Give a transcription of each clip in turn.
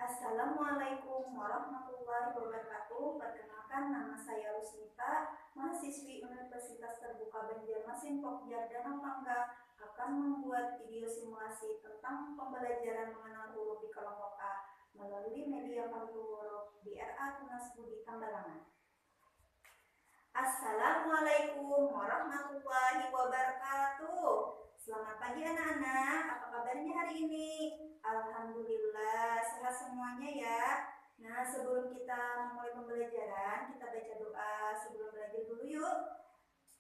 Assalamualaikum warahmatullahi wabarakatuh. Perkenalkan, nama saya Rusmita, mahasiswi Universitas Terbuka Banjarmasin Pokjardana Pangga, akan membuat video simulasi tentang pembelajaran mengenal huruf di kelompok A melalui media kartu huruf di RA Tunas Budi Tambalangan. Assalamualaikum warahmatullahi wabarakatuh. Selamat pagi anak-anak, apa kabarnya hari ini? Alhamdulillah, sehat semuanya ya. Nah, sebelum kita memulai pembelajaran, kita baca doa sebelum belajar dulu yuk.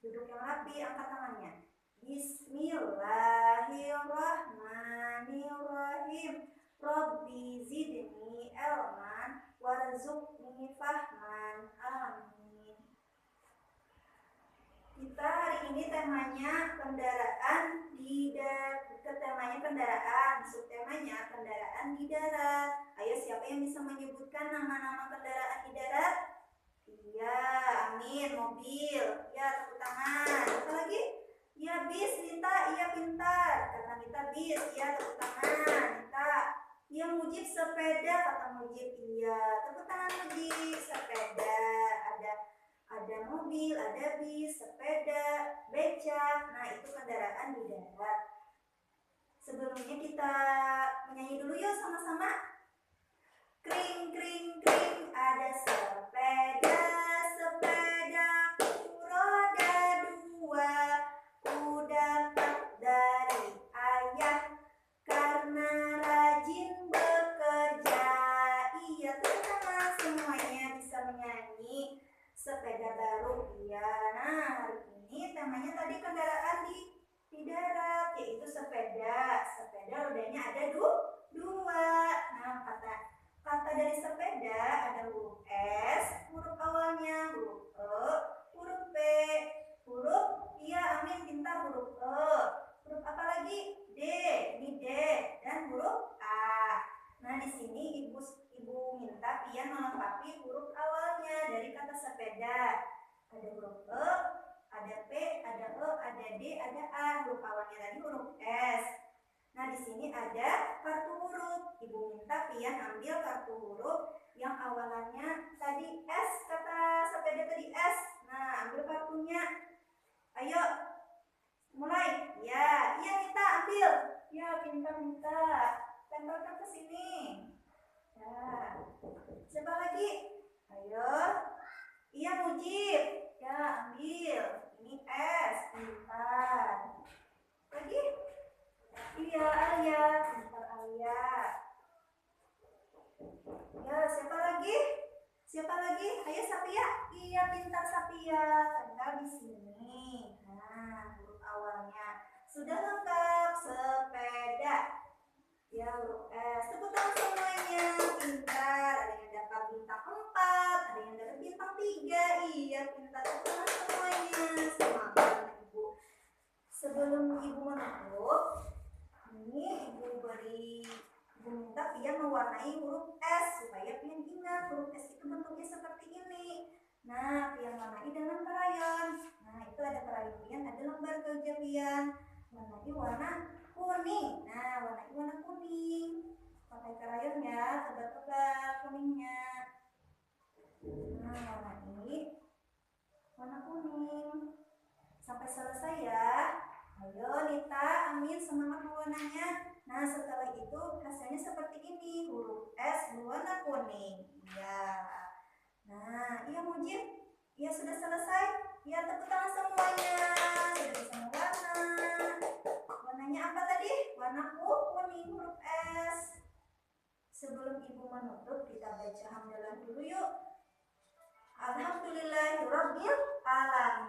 Duduk yang rapi, angkat tangannya. Bismillahirrahmanirrahim. Rabbi zidni ilman warzuqni fahman. Amin. Kita hari ini temanya kendaraan subtemanya kendaraan di darat. Ayo, siapa yang bisa menyebutkan nama-nama kendaraan di darat? Iya, amin. Mobil. Ya, tepuk tangan. Apa lagi? Ya, bis. Nita, iya pintar. Kata Nita bis. Ya, tepuk tangan. Nita. Ya, Mujib sepeda. Kata Mujib iya. Tepuk tangan Mujib. Sepeda. Ada mobil, ada bis, sepeda, becak. Nah, itu kendaraan di darat. Sebelumnya kita menyanyi dulu yuk sama-sama. Kring, kring, kring, ada sepeda, sepedaku roda dua. Ku dapat dari ayah karena rajin bekerja. Iya, teman-teman semuanya bisa menyanyi. Sepeda baru, iya. Nah, hari ini temanya tadi kendaraan di darat, yaitu sepeda. Sepeda rodanya ada dua. Nah, kata dari sepeda ada huruf S, huruf awalnya huruf E, huruf P, huruf, iya amin pintar, huruf E. Huruf apa lagi? D, ini D, dan huruf A. Nah, di sini ibu minta Pian melengkapi huruf awalnya dari kata sepeda. Ada huruf E, ada P, ada E, ada D, ada A. Huruf awalnya tadi huruf S. Nah, di sini ada kartu huruf. Ibu minta Pian ambil kartu huruf yang awalannya tadi S, kata sepeda tadi S. Nah, ambil kartunya. Ayo, mulai. Ya, iya kita ambil. Ya, pintar-pintar. Tempelkan ke sini. Ya. Siapa lagi? Ayo. Iya Mujib. Ya, ambil. Ini S, pintar. Lagi? Iya Alia, pintar Alia. Ya, siapa lagi? Siapa lagi? Ayo Sapia. Iya, pintar Sapia. Tempel di sini. Nah, huruf awalnya sudah lengkap. Sepeda. Ya, huruf S. Tepuk tangan semuanya. Pintar. Ada yang dapat bintang 4, ada yang dapat bintang 3. Iya, pintar. Tepuk tangan semuanya. Semangat Ibu. Sebelum Ibu menutup, ini Ibu minta Pian mewarnai huruf S supaya Pian ingat huruf S itu bentuknya seperti ini. Nah, Pian warnai dengan krayon. Nah, itu ada krayon Pian, ada lembar kerja Pian. Warnai warna kuning. Nah, warna kuning. Pakai krayon ya, tebal-tebal kuningnya. Nah, warna ini warna kuning. Sampai selesai ya. Ayo Nita, amin, semangat mewarnanya. Nah, setelah itu hasilnya seperti ini. Huruf S berwarna kuning. Ya. Nah, iya Mujib. Ya, sudah selesai. Ya, tepuk tangan semuanya. Sudah bisa mewarna. Warnanya apa tadi? Warna kuning, huruf S. Sebelum Ibu menutup, kita baca hamdalah dulu yuk. Alhamdulillahirabbil alamin.